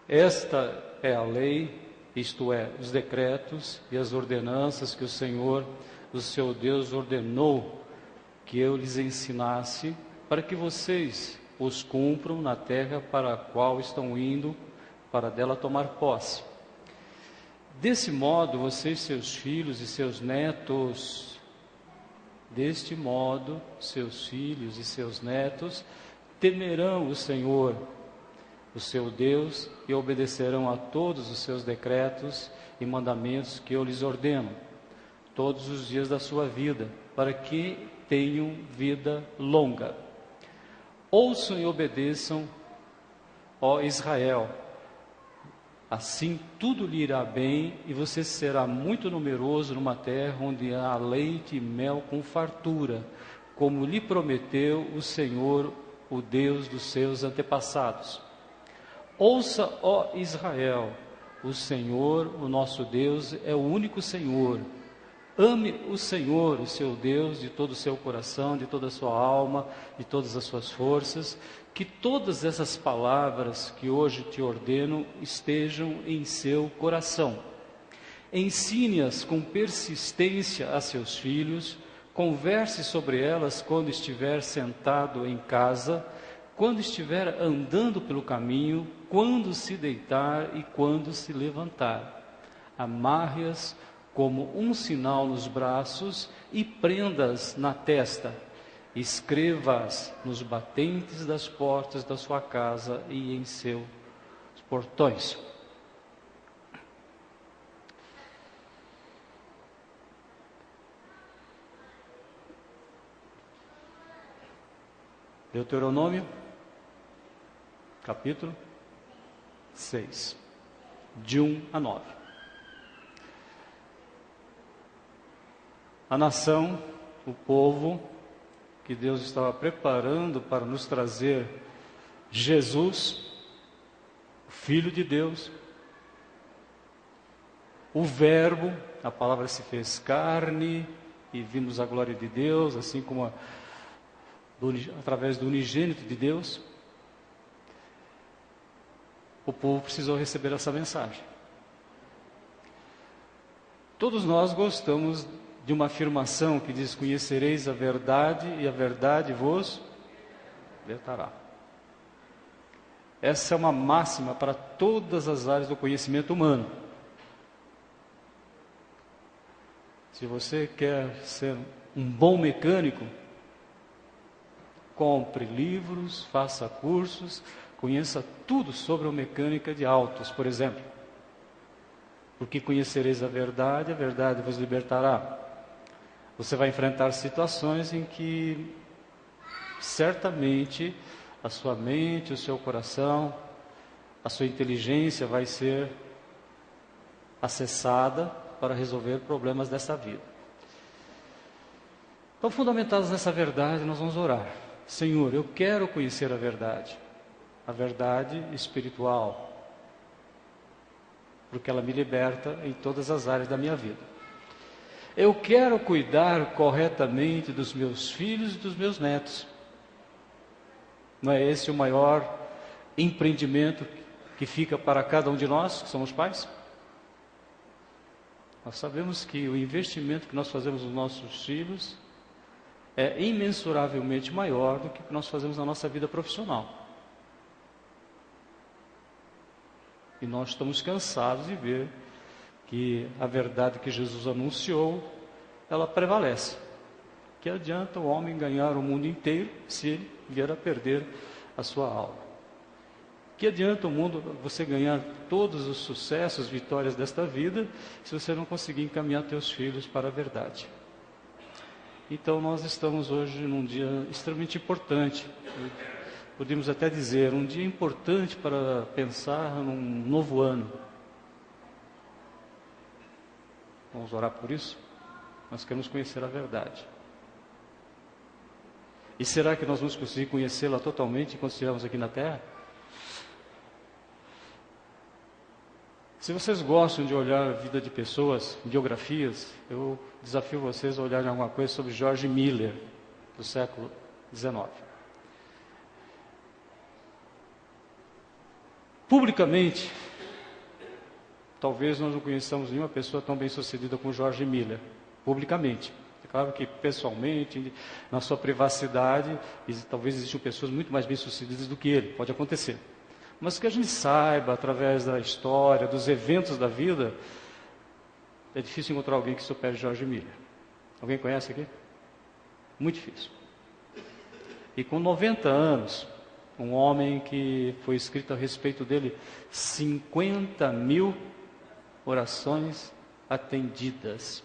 Esta é a lei, isto é, os decretos e as ordenanças que o Senhor, o seu Deus, ordenou que eu lhes ensinasse, para que vocês os cumpram na terra para a qual estão indo, para dela tomar posse. Desse modo, vocês, seus filhos e seus netos, deste modo, seus filhos e seus netos temerão o Senhor, o seu Deus, e obedecerão a todos os seus decretos e mandamentos que eu lhes ordeno, todos os dias da sua vida, para que tenham vida longa. Ouçam e obedeçam, ó Israel, assim tudo lhe irá bem, e você será muito numeroso numa terra onde há leite e mel com fartura, como lhe prometeu o Senhor, o Deus dos seus antepassados. Ouça, ó Israel, o Senhor, o nosso Deus, é o único Senhor. Ame o Senhor, o seu Deus, de todo o seu coração, de toda a sua alma, de todas as suas forças. Que todas essas palavras que hoje te ordeno estejam em seu coração. Ensine-as com persistência a seus filhos, converse sobre elas quando estiver sentado em casa, quando estiver andando pelo caminho, quando se deitar e quando se levantar. Amarre-as como um sinal nos braços e prenda-as na testa. Escreva-as nos batentes das portas da sua casa e em seus portões. Deuteronômio, capítulo 6, de 1 a 9. A nação, o povo que Deus estava preparando para nos trazer Jesus, o Filho de Deus, o Verbo, a palavra se fez carne e vimos a glória de Deus, assim como através do unigênito de Deus. O povo precisou receber essa mensagem. Todos nós gostamos de uma afirmação que diz: conhecereis a verdade e a verdade vos libertará. Essa é uma máxima para todas as áreas do conhecimento humano. Se você quer ser um bom mecânico, compre livros, faça cursos, conheça tudo sobre a mecânica de autos, por exemplo. Porque conhecereis a verdade vos libertará. Você vai enfrentar situações em que certamente a sua mente, o seu coração, a sua inteligência vai ser acessada para resolver problemas dessa vida. Então, fundamentados nessa verdade, nós vamos orar. Senhor, eu quero conhecer a verdade espiritual, porque ela me liberta em todas as áreas da minha vida. Eu quero cuidar corretamente dos meus filhos e dos meus netos. Não é esse o maior empreendimento que fica para cada um de nós, que somos pais? Nós sabemos que o investimento que nós fazemos nos nossos filhos é imensuravelmente maior do que o que nós fazemos na nossa vida profissional. E nós estamos cansados de ver que a verdade que Jesus anunciou, ela prevalece. Que adianta o homem ganhar o mundo inteiro se ele vier a perder a sua alma? Que adianta o mundo, você ganhar todos os sucessos, vitórias desta vida, se você não conseguir encaminhar teus filhos para a verdade? Então nós estamos hoje num dia extremamente importante. Podemos até dizer, um dia importante para pensar num novo ano. Vamos orar por isso? Nós queremos conhecer a verdade. E será que nós vamos conseguir conhecê-la totalmente enquanto estivermos aqui na Terra? Se vocês gostam de olhar a vida de pessoas, biografias, eu desafio vocês a olharem alguma coisa sobre George Miller, do século XIX. Publicamente, talvez nós não conheçamos nenhuma pessoa tão bem-sucedida como George Miller, publicamente. É claro que pessoalmente, na sua privacidade, talvez existam pessoas muito mais bem-sucedidas do que ele, pode acontecer. Mas que a gente saiba, através da história, dos eventos da vida, é difícil encontrar alguém que supere George Miller. Alguém conhece aqui? Muito difícil. E com 90 anos, um homem que foi escrito a respeito dele 50.000 orações atendidas.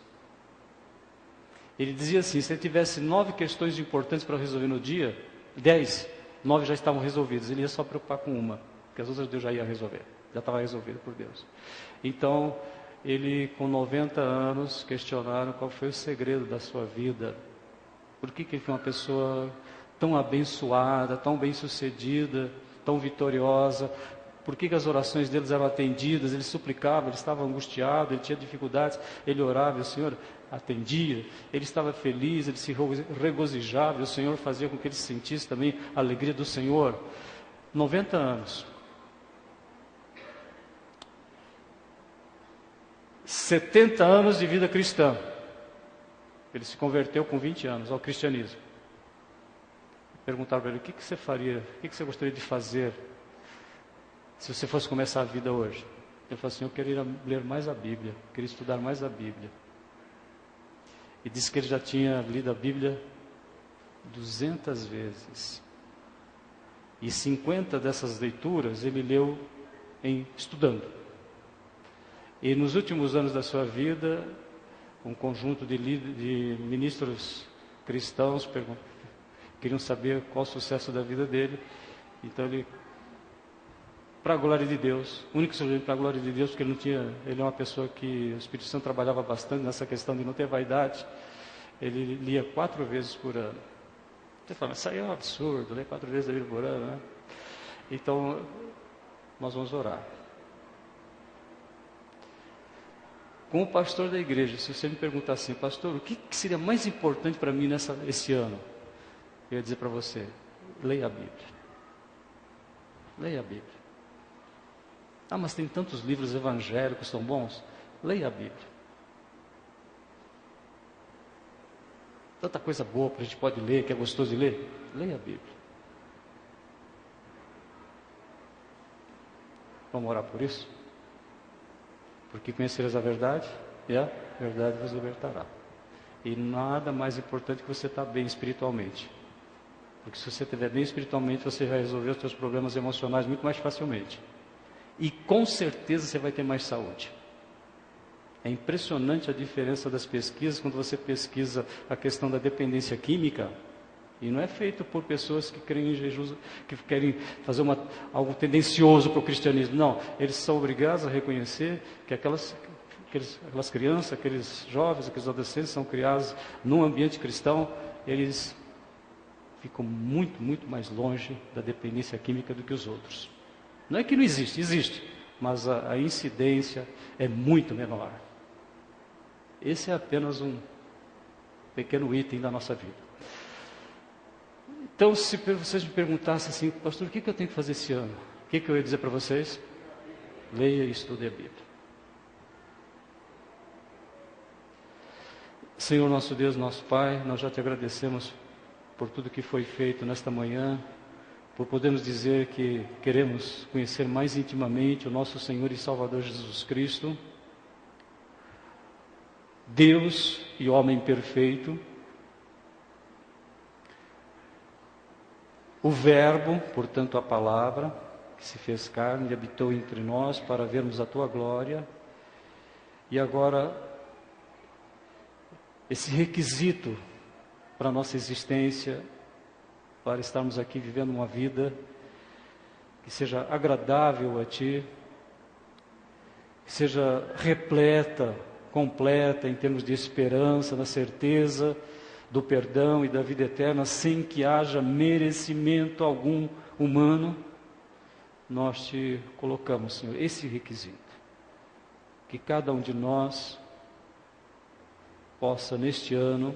Ele dizia assim, se ele tivesse 9 questões importantes para resolver no dia, 10, 9 já estavam resolvidas. Ele ia só preocupar com uma, porque as outras Deus já ia resolver. Já estava resolvido por Deus. Então, ele com 90 anos, questionaram qual foi o segredo da sua vida. Por que ele foi uma pessoa tão abençoada, tão bem-sucedida, tão vitoriosa? Por que as orações deles eram atendidas? Ele suplicava, ele estava angustiado, ele tinha dificuldades, ele orava e o Senhor atendia. Ele estava feliz, ele se regozijava e o Senhor fazia com que ele sentisse também a alegria do Senhor. 90 anos. 70 anos de vida cristã. Ele se converteu com 20 anos ao cristianismo. Perguntaram para ele, o que você faria, o que você gostaria de fazer se você fosse começar a vida hoje? Ele falou assim, eu queria ler mais a Bíblia, queria estudar mais a Bíblia. E disse que ele já tinha lido a Bíblia 200 vezes. E 50 dessas leituras ele leu estudando. E nos últimos anos da sua vida, um conjunto de ministros cristãos queriam saber qual o sucesso da vida dele. Então ele, para a glória de Deus, o único sujeito para a glória de Deus, porque ele é uma pessoa que o Espírito Santo trabalhava bastante nessa questão de não ter vaidade, ele lia 4 vezes por ano. Você fala, isso aí é um absurdo, ler 4 vezes a Bíblia por ano, né? Então, nós vamos orar. Como pastor da igreja, se você me perguntar assim, pastor, o que seria mais importante para mim esse ano? Eu ia dizer para você, leia a Bíblia. Leia a Bíblia. Ah, mas tem tantos livros evangélicos tão bons. Leia a Bíblia. Tanta coisa boa que a gente pode ler, que é gostoso de ler. Leia a Bíblia. Vamos orar por isso? Porque conhecereis a verdade, e a verdade vos libertará. E nada mais importante que você estar bem espiritualmente. Porque se você estiver bem espiritualmente, você vai resolver os seus problemas emocionais muito mais facilmente. E com certeza você vai ter mais saúde. É impressionante a diferença das pesquisas, quando você pesquisa a questão da dependência química, e não é feito por pessoas que creem em Jesus, que querem fazer algo tendencioso para o cristianismo. Não, eles são obrigados a reconhecer que aquelas crianças, aqueles jovens, aqueles adolescentes são criados num ambiente cristão, eles ficam muito, muito mais longe da dependência química do que os outros. Não é que não existe, existe, mas a incidência é muito menor. Esse é apenas um pequeno item da nossa vida. Então, se vocês me perguntassem assim, pastor, o que eu tenho que fazer esse ano? O que eu ia dizer para vocês? Leia e estude a Bíblia. Senhor nosso Deus, nosso Pai, nós já te agradecemos por tudo que foi feito nesta manhã, por podermos dizer que queremos conhecer mais intimamente o nosso Senhor e Salvador Jesus Cristo, Deus e homem perfeito, o Verbo, portanto a Palavra, que se fez carne e habitou entre nós para vermos a Tua glória, e agora esse requisito para a nossa existência, para estarmos aqui vivendo uma vida que seja agradável a Ti, que seja repleta, completa em termos de esperança, na certeza do perdão e da vida eterna, sem que haja merecimento algum humano, nós Te colocamos, Senhor, esse requisito. Que cada um de nós possa, neste ano,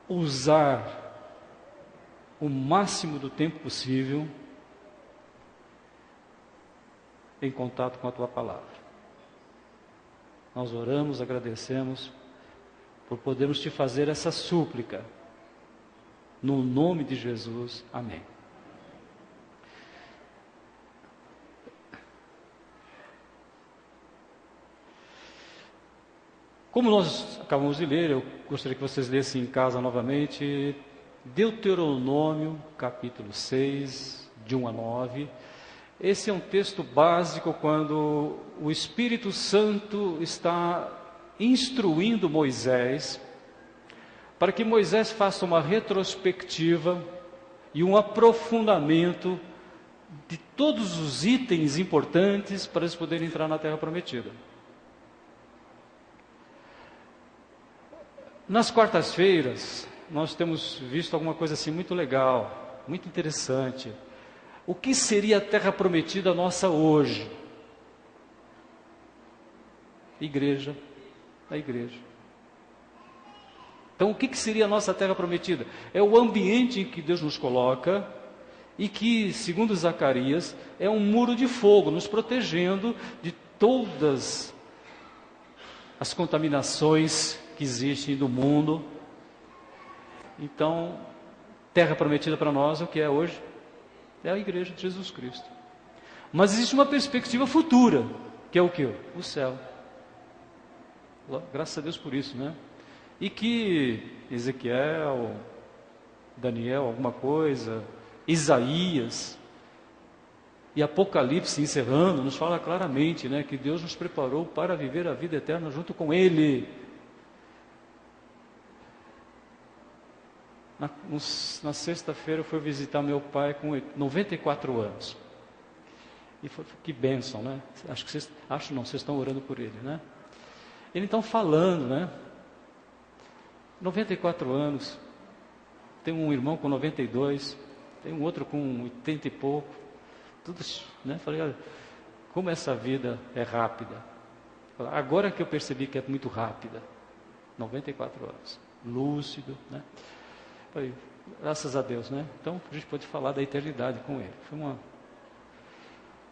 usar o máximo do tempo possível em contato com a Tua Palavra. Nós oramos, agradecemos por podermos Te fazer essa súplica. No nome de Jesus, amém. Como nós acabamos de ler, eu gostaria que vocês lessem em casa novamente, Deuteronômio, capítulo 6, de 1 a 9. Esse é um texto básico quando o Espírito Santo está instruindo Moisés, para que Moisés faça uma retrospectiva e um aprofundamento de todos os itens importantes para eles poderem entrar na Terra Prometida. Nas quartas-feiras, nós temos visto alguma coisa assim muito legal, muito interessante. O que seria a Terra Prometida nossa hoje? Igreja, a igreja. Então, o que seria a nossa Terra Prometida? É o ambiente em que Deus nos coloca e que, segundo Zacarias, é um muro de fogo, nos protegendo de todas as contaminações que existem do mundo. Então, Terra Prometida para nós, o que é hoje? É a igreja de Jesus Cristo. Mas existe uma perspectiva futura, que é o quê? O céu. Graças a Deus por isso, né? E que Ezequiel, Daniel, alguma coisa, Isaías e Apocalipse encerrando, nos fala claramente, né, que Deus nos preparou para viver a vida eterna junto com Ele. Na sexta-feira eu fui visitar meu pai com 94 anos. E que bênção, né? Vocês estão orando por ele, né? Ele então falando, né? 94 anos. Tem um irmão com 92, tem um outro com 80 e pouco. Tudo, né? Falei, olha, como essa vida é rápida. Agora que eu percebi que é muito rápida. 94 anos. Lúcido, né? Falei, graças a Deus, né? Então a gente pode falar da eternidade com ele.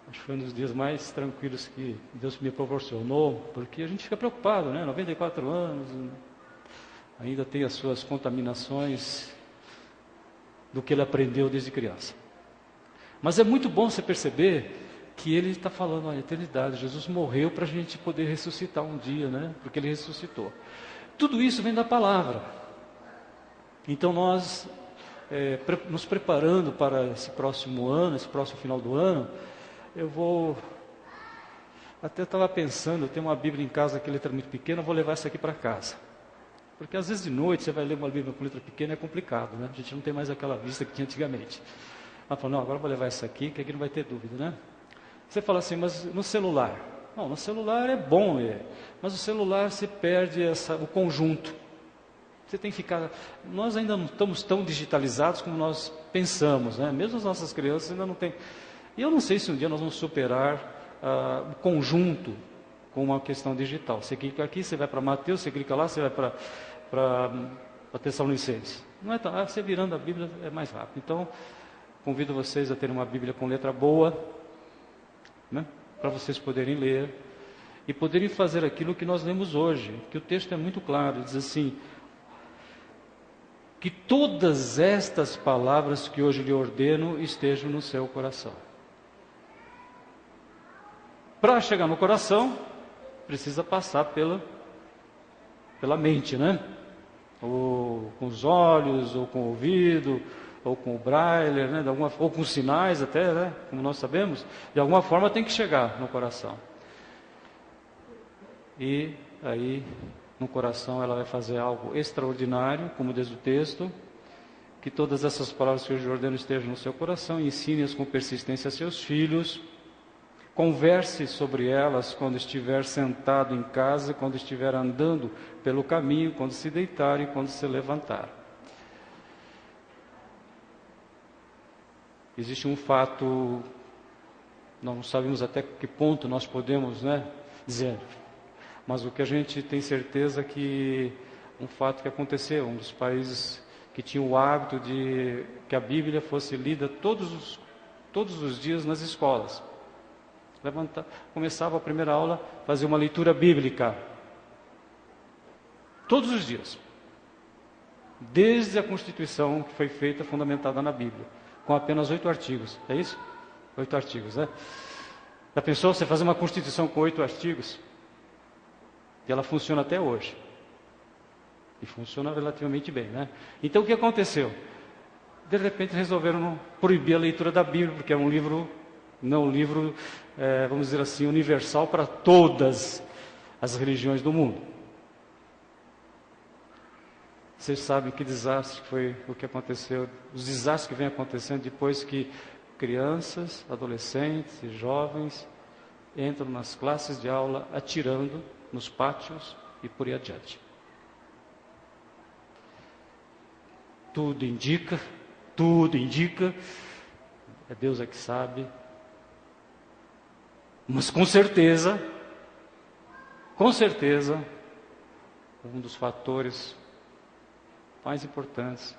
Acho que foi um dos dias mais tranquilos que Deus me proporcionou, porque a gente fica preocupado, né? 94 anos, ainda tem as suas contaminações do que ele aprendeu desde criança. Mas é muito bom você perceber que ele está falando a eternidade. Jesus morreu para a gente poder ressuscitar um dia, né? Porque ele ressuscitou. Tudo isso vem da palavra. Então nós, nos preparando para esse próximo ano, esse próximo final do ano, até estava pensando, eu tenho uma Bíblia em casa que a letra é muito pequena, eu vou levar essa aqui para casa. Porque às vezes de noite você vai ler uma Bíblia com letra pequena, é complicado, né? A gente não tem mais aquela vista que tinha antigamente. Ela falou, não, agora eu vou levar essa aqui, que aqui não vai ter dúvida, né? Você fala assim, mas no celular? Não, no celular é bom ler, mas o celular você perde o conjunto. Você tem que ficar... Nós ainda não estamos tão digitalizados como nós pensamos, né? Mesmo as nossas crianças ainda não têm... E eu não sei se um dia nós vamos superar o conjunto com uma questão digital. Você clica aqui, você vai para Mateus, você clica lá, você vai para Tessalonicenses. Não é tão... Você virando a Bíblia é mais rápido. Então, convido vocês a terem uma Bíblia com letra boa, né? Para vocês poderem ler e poderem fazer aquilo que nós lemos hoje. Que o texto é muito claro, diz assim... Que todas estas palavras que hoje lhe ordeno estejam no seu coração. Para chegar no coração, precisa passar pela mente, né? Ou com os olhos, ou com o ouvido, ou com o braille, né? Ou com sinais até, né? Como nós sabemos, de alguma forma tem que chegar no coração. E aí... No coração ela vai fazer algo extraordinário, como diz o texto, que todas essas palavras que eu lhe ordeno estejam no seu coração, e ensine-as com persistência a seus filhos, converse sobre elas quando estiver sentado em casa, quando estiver andando pelo caminho, quando se deitar e quando se levantar. Existe um fato, não sabemos até que ponto nós podemos, né, dizer... Mas o que a gente tem certeza que um fato que aconteceu, um dos países que tinha o hábito de que a Bíblia fosse lida todos os dias nas escolas. Começava a primeira aula, fazia uma leitura bíblica. Todos os dias. Desde a Constituição que foi feita, fundamentada na Bíblia. Com apenas 8 artigos. É isso? 8 artigos, né? Já pensou você fazer uma Constituição com 8 artigos? E ela funciona até hoje. E funciona relativamente bem, né? Então o que aconteceu? De repente resolveram proibir a leitura da Bíblia, porque é um livro, não um livro, vamos dizer assim, universal para todas as religiões do mundo. Vocês sabem que desastre foi o que aconteceu, os desastres que vêm acontecendo depois que crianças, adolescentes e jovens entram nas classes de aula atirando nos pátios e por aí adiante. Tudo indica, é Deus é que sabe, mas com certeza, um dos fatores mais importantes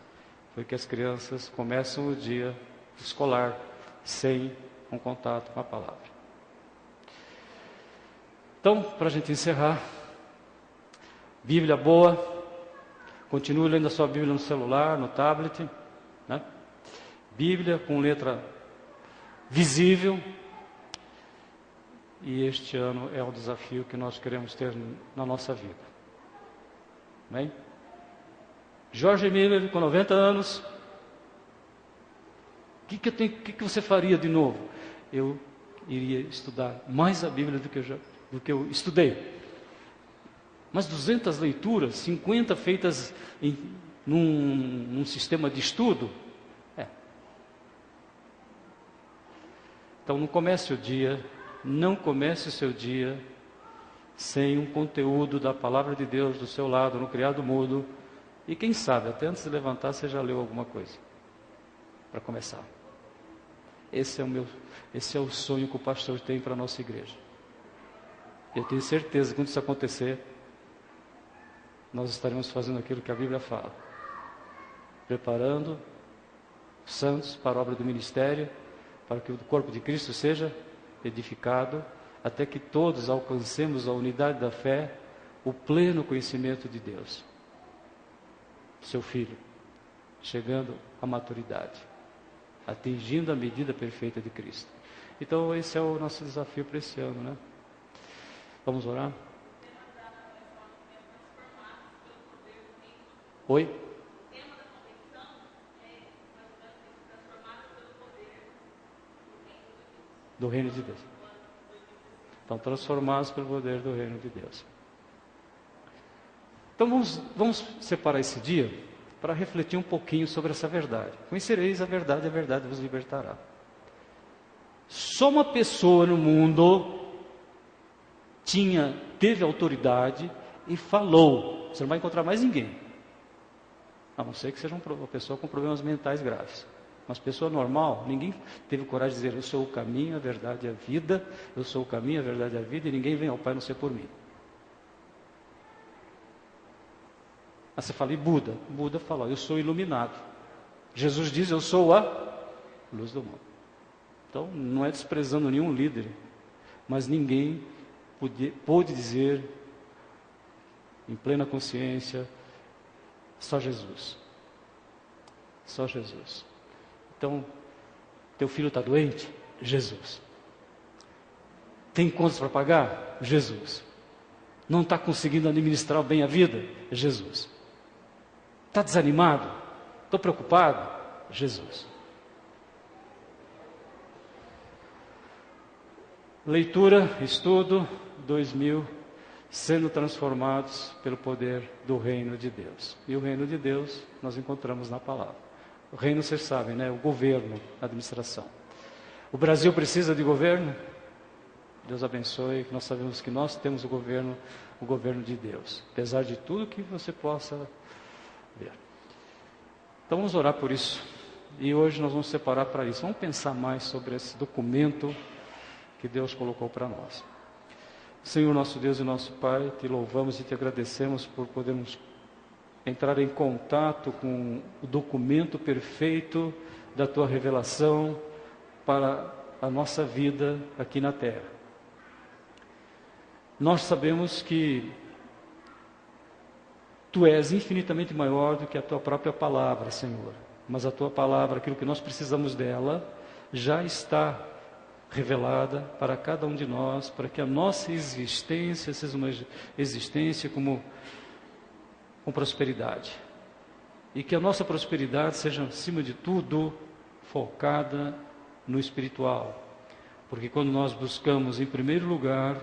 foi que as crianças começam o dia escolar sem um contato com a palavra. Então, para a gente encerrar, Bíblia boa, continue lendo a sua Bíblia no celular, no tablet, né? Bíblia com letra visível, e este ano é o desafio que nós queremos ter na nossa vida. Bem? George Miller, com 90 anos, o que você faria de novo? Eu iria estudar mais a Bíblia do que eu estudei. Mas 200 leituras, 50 feitas num sistema de estudo? Então não comece o seu dia sem um conteúdo da Palavra de Deus do seu lado, no criado mudo. E quem sabe, até antes de levantar, você já leu alguma coisa. Para começar. Esse é o sonho que o pastor tem para a nossa igreja. Eu tenho certeza que quando isso acontecer, nós estaremos fazendo aquilo que a Bíblia fala. Preparando os santos para a obra do ministério, para que o corpo de Cristo seja edificado, até que todos alcancemos a unidade da fé, o pleno conhecimento de Deus. Seu Filho, chegando à maturidade, atingindo a medida perfeita de Cristo. Então esse é o nosso desafio para esse ano, né? Vamos orar? Oi? Do reino de Deus. Então, transformados pelo poder do reino de Deus. Então, vamos separar esse dia para refletir um pouquinho sobre essa verdade. Conhecereis a verdade vos libertará. Só uma pessoa no mundo teve autoridade e falou. Você não vai encontrar mais ninguém. A não ser que seja uma pessoa com problemas mentais graves. Mas pessoa normal, ninguém teve coragem de dizer: eu sou o caminho, a verdade e a vida, eu sou o caminho, a verdade e a vida, e ninguém vem ao Pai a não ser por mim. Aí você fala, e Buda? Buda fala, eu sou iluminado. Jesus diz, eu sou a luz do mundo. Então, não é desprezando nenhum líder, mas ninguém pôde dizer, em plena consciência, só Jesus. Só Jesus. Então, teu filho está doente? Jesus. Tem contas para pagar? Jesus. Não está conseguindo administrar bem a vida? Jesus. Está desanimado? Estou preocupado? Jesus. Leitura, estudo, 2000, sendo transformados pelo poder do reino de Deus. E o reino de Deus nós encontramos na palavra. O reino, vocês sabem, né? O governo, a administração. O Brasil precisa de governo? Deus abençoe, nós sabemos que nós temos o governo de Deus. Apesar de tudo que você possa ver. Então vamos orar por isso. E hoje nós vamos separar para isso. Vamos pensar mais sobre esse documento que Deus colocou para nós. Senhor nosso Deus e nosso Pai, te louvamos e te agradecemos por podermos entrar em contato com o documento perfeito da Tua revelação para a nossa vida aqui na terra. Nós sabemos que Tu és infinitamente maior do que a Tua própria palavra, Senhor. Mas a Tua palavra, aquilo que nós precisamos dela, já está revelada para cada um de nós, para que a nossa existência seja uma existência com prosperidade. E que a nossa prosperidade seja, acima de tudo, focada no espiritual. Porque quando nós buscamos, em primeiro lugar,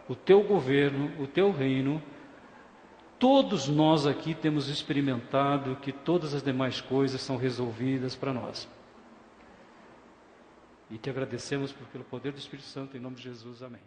o Teu governo, o Teu reino, todos nós aqui temos experimentado que todas as demais coisas são resolvidas para nós. E te agradecemos pelo poder do Espírito Santo, em nome de Jesus. Amém.